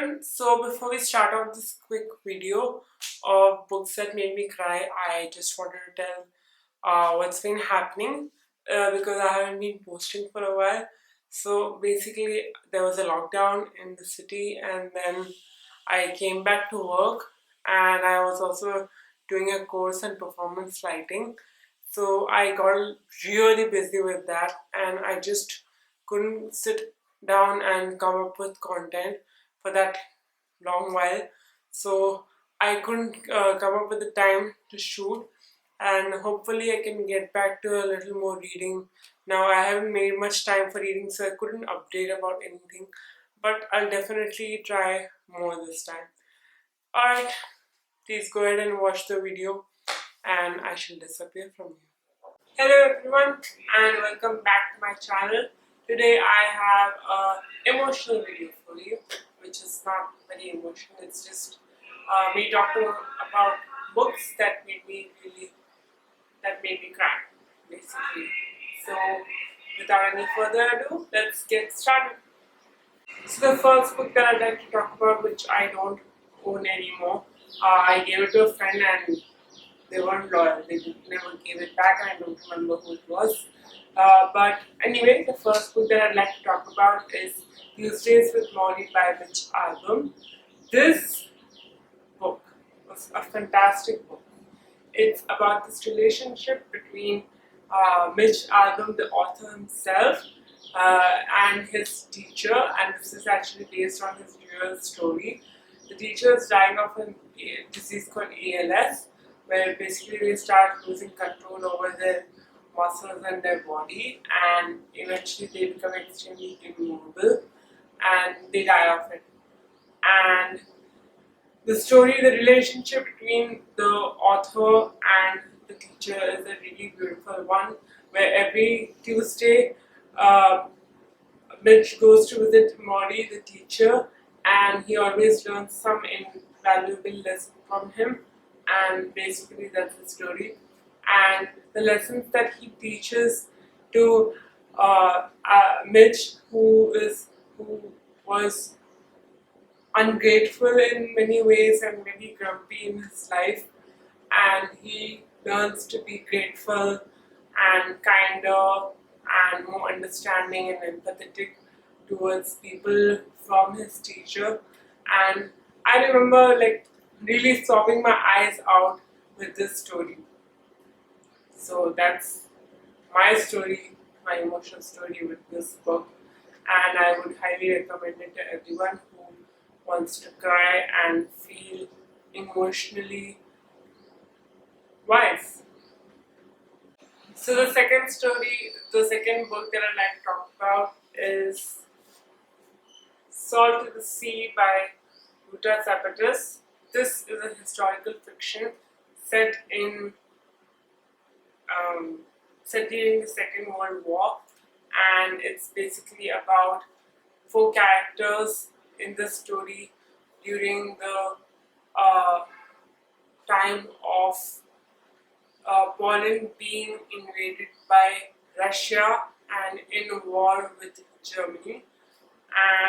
everyone, so before we start out this quick video of books that made me cry, I just wanted to tell what's been happening because I haven't been posting for a while. So basically, there was a lockdown in the city, and then I came back to work, and I was also doing a course in performance lighting. So I got really busy with that, and I just couldn't sit down and come up with content for that long while. So I couldn't come up with the time to shoot, and hopefully I can get back to a little more reading. Now I haven't made much time for reading, so I couldn't update about anything, but I'll definitely try more this time. Alright, please go ahead and watch the video, and I shall disappear from you. Hello everyone, and welcome back to my channel. Today I have a emotional video for you, which is not very emotional. It's just me talking about books that made me cry, basically. So without any further ado, let's get started. So the first book that I'd like to talk about, which I don't own anymore, I gave it to a friend and they weren't loyal. They never gave it back, and I don't remember who it was. But anyway, the first book that I'd like to talk about is Tuesdays with Molly by Mitch Albom. This book was a fantastic book. It's about this relationship between Mitch Albom, the author himself, and his teacher, and this is actually based on his real story. The teacher is dying of a disease called ALS, where basically they start losing control over their muscles and their body, and eventually they become extremely immovable and they die of it. And the story, the relationship between the author and the teacher is a really beautiful one, where every Tuesday Mitch goes to visit Molly, the teacher, and he always learns some invaluable lesson from him, and basically that's the story. And the lessons that he teaches to Mitch, who was ungrateful in many ways and very grumpy in his life, and he learns to be grateful and kinder and more understanding and empathetic towards people from his teacher. And I remember really sobbing my eyes out with this story. So that's my story, my emotional story with this book, and I would highly recommend it to everyone who wants to cry and feel emotionally wise. So the second book that I'd like to talk about is Salt to the Sea by Separatists. This is a historical fiction set during the Second World War, and it's basically about four characters in the story during the time of Poland being invaded by Russia and in war with Germany.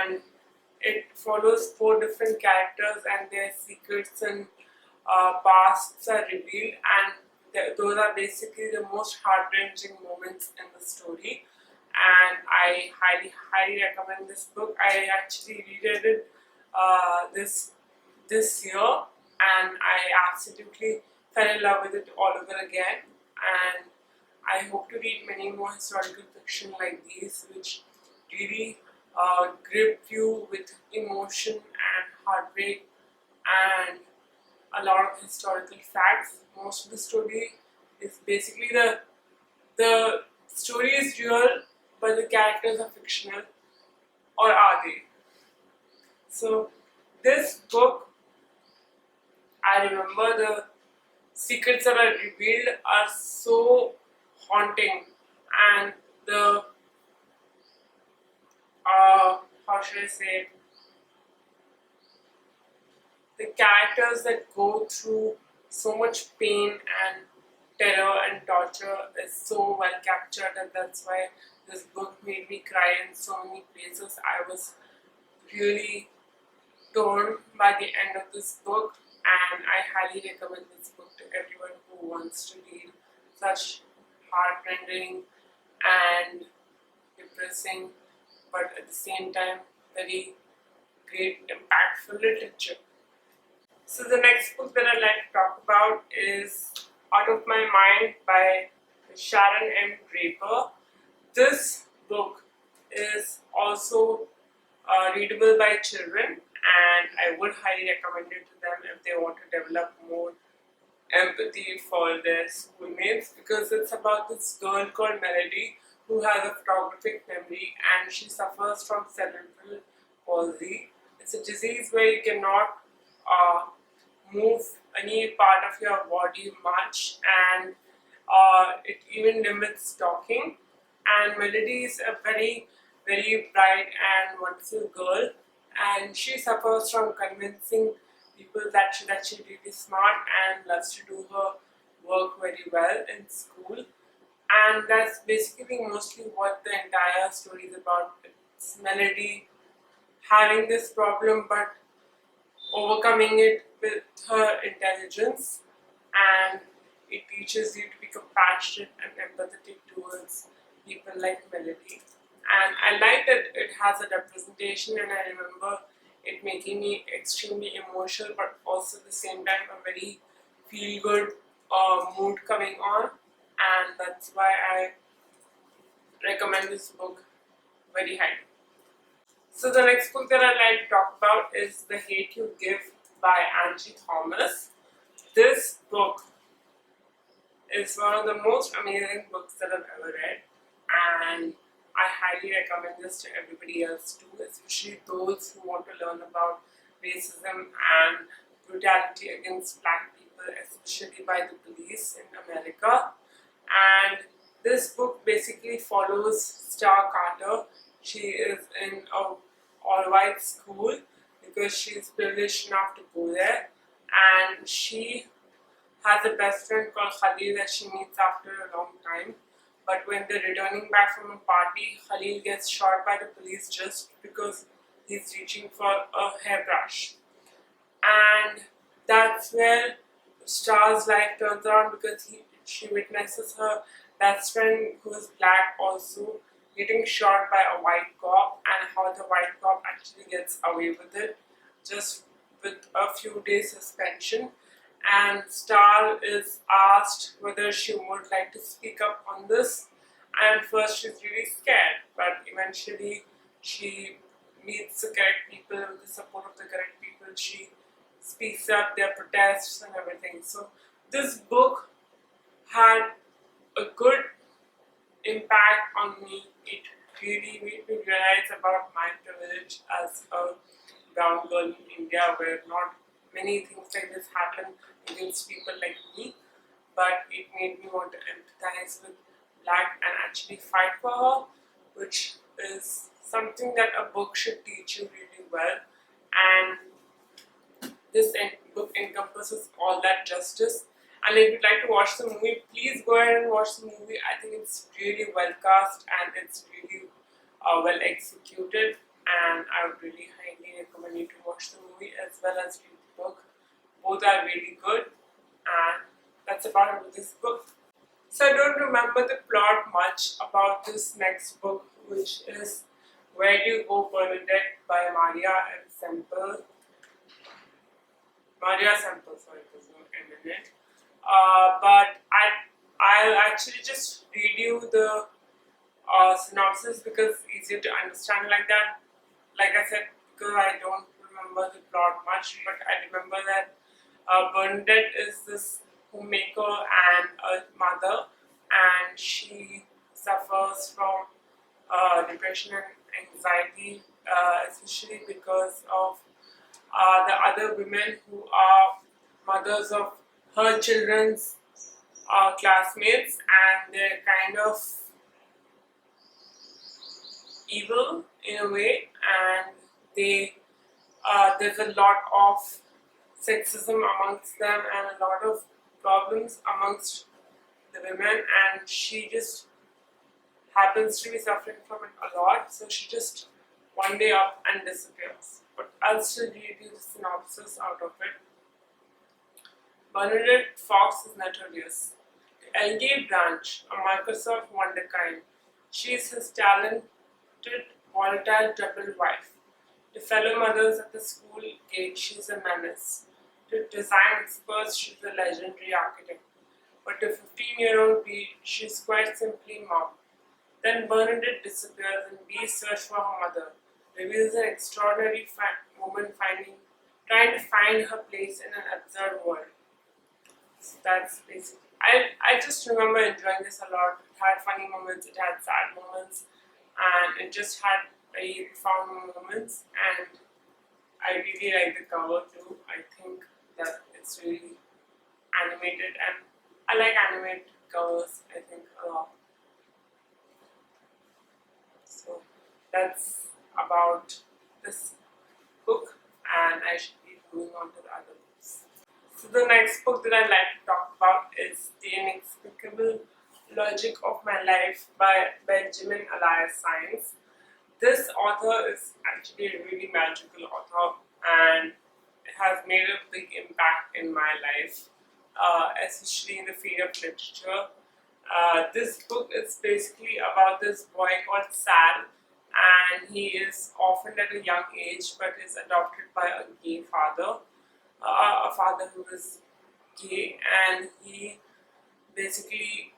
And it follows four different characters, and their secrets and pasts are revealed, and those are basically the most heart-wrenching moments in the story. And I highly recommend this book. I actually reread it this year, and I absolutely fell in love with it all over again. And I hope to read many more historical fiction like these, which really grip you with emotion and heartbreak and a lot of historical facts. Most of the story is basically the story is real, but the characters are fictional, or are they? So this book, I remember the secrets that are revealed are so haunting, and the how should I say it? The characters that go through so much pain and terror and torture is so well captured, and that's why this book made me cry in so many places. I was really torn by the end of this book, and I highly recommend this book to everyone who wants to read such heartrending and depressing, but at the same time, very great, impactful literature. So, the next book that I'd like to talk about is Out of My Mind by Sharon M. Draper. This book is also readable by children, and I would highly recommend it to them if they want to develop more empathy for their schoolmates, because it's about this girl called Melody who has a photographic memory and she suffers from cerebral palsy. It's a disease where you cannot uh, move any part of your body much, and it even limits talking. And Melody is a very, very bright and wonderful girl, and she suffers from convincing people that she's actually really smart and loves to do her work very well in school. And that's basically mostly what the entire story is about. It's Melody having this problem but overcoming it with her intelligence, and it teaches you to be compassionate and empathetic towards people like Melody. And I like that it has a representation, and I remember it making me extremely emotional, but also at the same time a very feel good mood coming on, and that's why I recommend this book very highly. So the next book that I'd like to talk about is The Hate You Give by Angie Thomas. This book is one of the most amazing books that I've ever read, and I highly recommend this to everybody else too, especially those who want to learn about racism and brutality against black people, especially by the police in America. And this book basically follows Star Carter. She is in a all-white school because she is privileged enough to go there, and she has a best friend called Khalil that she meets after a long time. But when they're returning back from a party, Khalil gets shot by the police just because he's reaching for a hairbrush. And that's where Star's life turns around, because she witnesses her best friend, who is black, also getting shot by a white cop, and how the white cop actually gets away with it just with a few days suspension. And Star is asked whether she would like to speak up on this, and first she's really scared, but eventually she meets the correct people. With the support of the correct people, she speaks up, their protests and everything. So this book had a good impact on me. It really made me realize about my privilege as a brown girl in India, where not many things like this happen against people like me. But it made me want to empathize with black and actually fight for her, which is something that a book should teach you really well. And this book encompasses all that justice. And if you'd like to watch the movie, please go ahead and watch the movie. I think it's really well cast and it's really well executed. And I would really highly recommend you to watch the movie as well as read the book. Both are really good, and that's about it with this book. So I don't remember the plot much about this next book, which is Where Do You Go, Bernadette by Maria Semple, sorry, there's no M in it. But I'll actually just read you the synopsis because it's easier to understand like that. Like I said, because I don't remember the plot much, but I remember that Bernadette is this homemaker and a mother, and she suffers from depression and anxiety, especially because of the other women who are mothers of her children's classmates, and they're kind of evil in a way, and there's a lot of sexism amongst them and a lot of problems amongst the women, and she just happens to be suffering from it a lot, so she just one day up and disappears. but I'll still read you the synopsis out of it. Bernadette Fox is notorious. The LD branch, a Microsoft wonderkind. She is his talented, volatile double wife. To fellow mothers at the school gate, she is a menace. To design experts, she is a legendary architect. But to 15-year-old B, she is quite simply mom. Then Bernadette disappears and B search for her mother, reveals an extraordinary woman trying to find her place in an absurd world. So that's basically. I just remember enjoying this a lot. It had funny moments, it had sad moments, and it just had very profound moments. And I really like the cover too. I think that it's really animated, and I like animated covers, I think, a lot. So that's about this book, and I should be moving on to the other books. So the next book that I'd like to talk about is The Inexplicable Logic of My Life by Benjamin Elias. This author is actually a really magical author, and it has made a big impact in my life, especially in the field of literature. This book is basically about this boy called Sal, and he is orphaned at a young age but is adopted by a gay father, a father who is gay, and he basically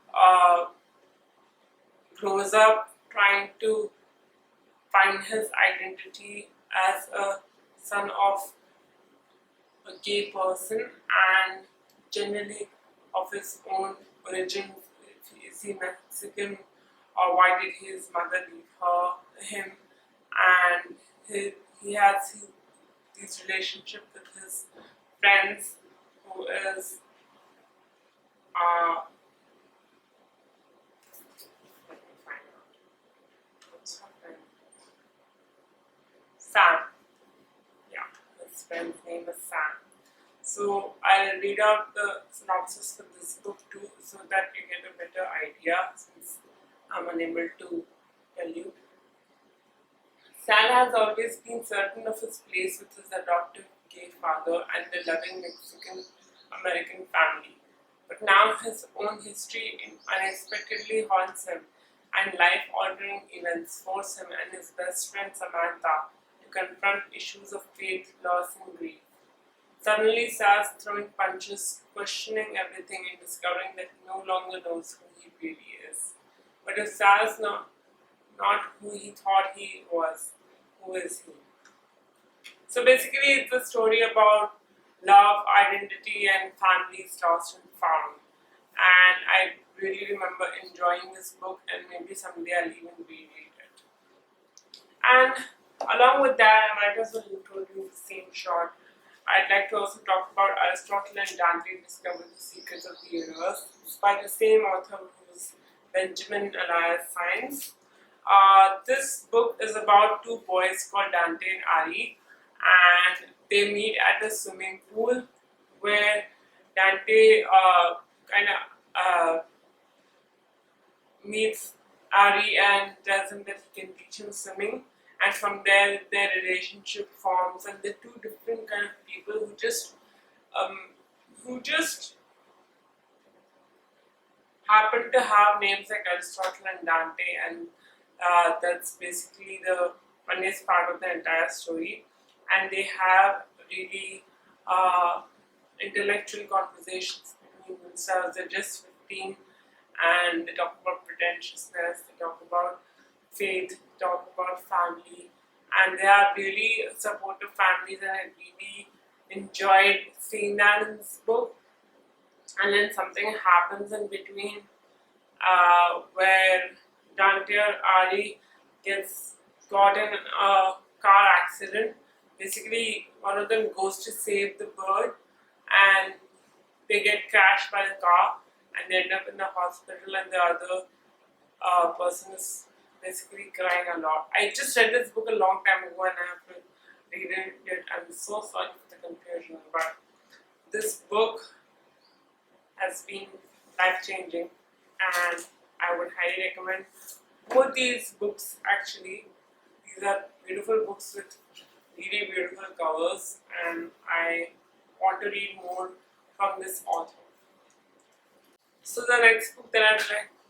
grows up trying to find his identity as a son of a gay person and generally of his own origins. Is he Mexican, or why did his mother leave him? And he has these relationships with his friends, who is let me find out what's her friend. Sam. Yeah, his friend's name is Sam. So I'll read out the synopsis for this book too, so that you get a better idea, since I'm unable to tell you. Sal has always been certain of his place with his adoptive gay father and the loving Mexican American family. But now his own history unexpectedly haunts him, and life-altering events force him and his best friend Samantha to confront issues of faith, loss, and grief. Suddenly, Sal's throwing punches, questioning everything, and discovering that he no longer knows who he really is. But if Sal's not who he thought he was, who is he? So basically, it's a story about love, identity, and families lost and found. And I really remember enjoying this book, and maybe someday I'll even reread it. And along with that, I might as well introduce the same short. I'd like to also talk about Aristotle and Dante discovered the secrets of the universe. It's by the same author, who's Benjamin Elias. This book is about two boys called Dante and Ari, and they meet at a swimming pool where Dante meets Ari and tells him that he can teach him swimming. And from there, their relationship forms, and they're two different kind of people who just happen to have names like Aristotle and Dante, and that's basically the funniest part of the entire story. And they have really intellectual conversations between themselves. They're just 15, and they talk about pretentiousness, they talk about faith, talk about family, and they are really supportive families, and I really enjoyed seeing that in this book. And then something happens in between where Dante or Ari gets caught in a car accident. Basically, one of them goes to save the bird, and they get crashed by the car, and they end up in the hospital, and the other person is basically crying a lot. I just read this book a long time ago, and I have to read it. I'm so sorry for the confusion, but this book has been life-changing, and I would highly recommend both these books. Actually, these are beautiful books with really beautiful covers, and I want to read more from this author. So the next book that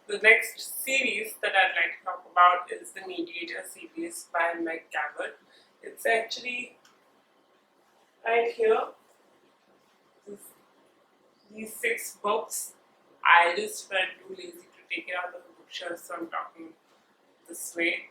the next series that I'd like to talk about is the Mediator series by Meg Cabot. It's actually right here. This- These 6 books. I just felt too lazy to take it out of the bookshelf, so I'm talking this way.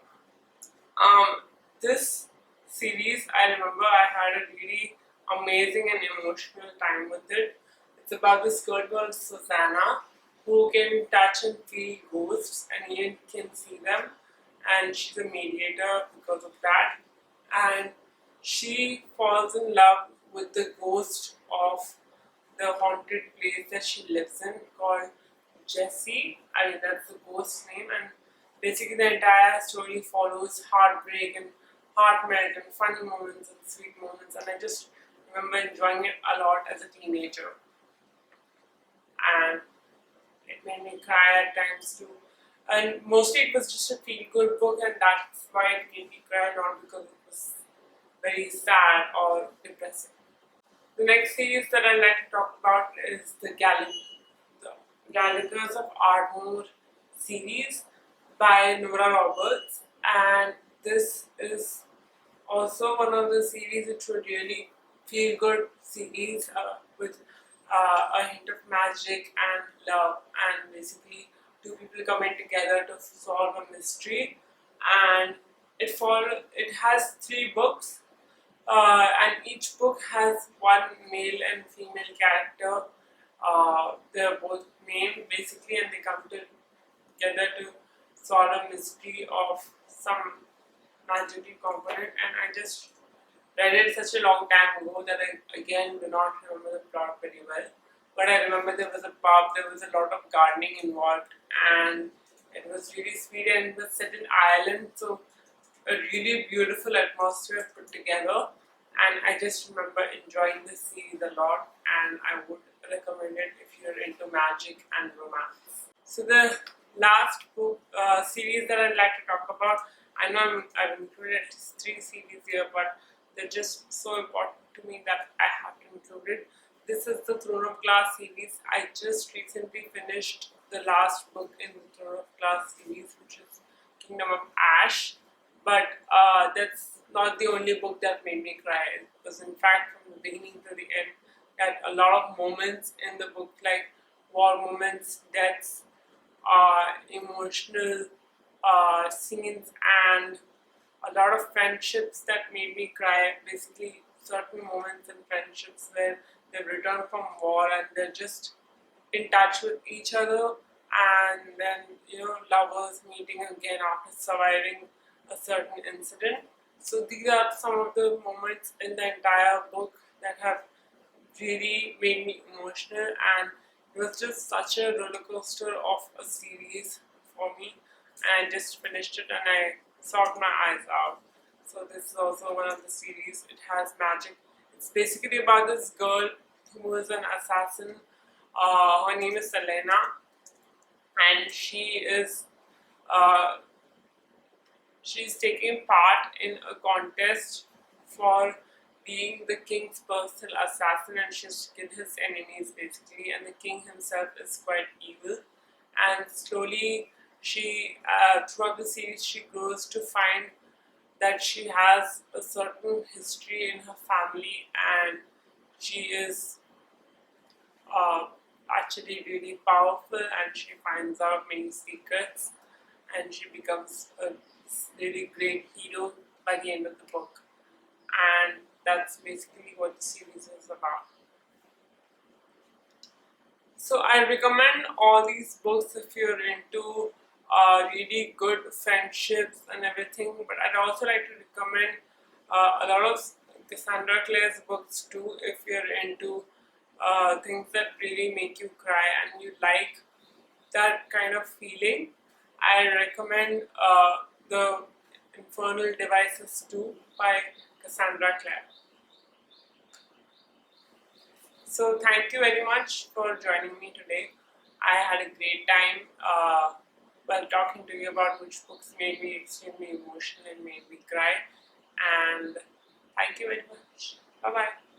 Um, this series, I remember I had a really amazing and emotional time with it. It's about this girl called Susanna who can touch and feel ghosts and even can see them, and she's a mediator because of that. And she falls in love with the ghost of the haunted place that she lives in called Jessie. I mean, that's the ghost name, and basically the entire story follows heartbreak and heart melt and funny moments and sweet moments, and I just remember enjoying it a lot as a teenager, and it made me cry at times too. And mostly it was just a feel good book, and that's why it made me cry, not because it was very sad or depressing. The next series that I'd like to talk about is the Galactus of Ardmore series by Nimra Roberts, and this is also one of the series which were really feel good series with a hint of magic and love, and basically two people coming together to solve a mystery. And it has 3 books, and each book has one male and female character. They're both named basically, and they come together to solve a mystery of some magical component. And I just read it such a long time ago that I again do not remember the plot very well. But I remember there was a pub, there was a lot of gardening involved, and it was really sweet, and it was set in Ireland, so a really beautiful atmosphere put together. And I just remember enjoying this series a lot, and I would recommend it if you're into magic and romance. So the last book series that I'd like to talk about, I know I've included at least 3 series here, but they're just so important to me that I have to include it. This is the Throne of Glass series. I just recently finished the last book in the Throne of Glass series, which is Kingdom of Ash. But that's not the only book that made me cry. It was, in fact, from the beginning to the end, that a lot of moments in the book, like war moments, deaths, emotional scenes, and a lot of friendships that made me cry. Basically, certain moments in friendships where they've returned from war and they're just in touch with each other, and then lovers meeting again after surviving a certain incident. So these are some of the moments in the entire book that have really made me emotional, and it was just such a roller coaster of a series for me. And I just finished it and I sobbed my eyes out. So this is also one of the series. It has magic. It's basically about this girl who is an assassin. Her name is Selena, and uh, she's taking part in a contest for being the king's personal assassin, and she's killed his enemies basically. And the king himself is quite evil. And slowly, throughout the series, she grows to find that she has a certain history in her family, and she is uh, actually really powerful, and she finds out many secrets, and she becomes a really great hero by the end of the book. And that's basically what the series is about. So I recommend all these books if you're into really good friendships and everything. But I'd also like to recommend a lot of Cassandra Clare's books too if you're into things that really make you cry and you like that kind of feeling. I recommend the Infernal Devices too by Cassandra Clare. So thank you very much for joining me today. I had a great time while talking to you about which books made me extremely emotional and made me cry. And Thank you very much. Bye bye.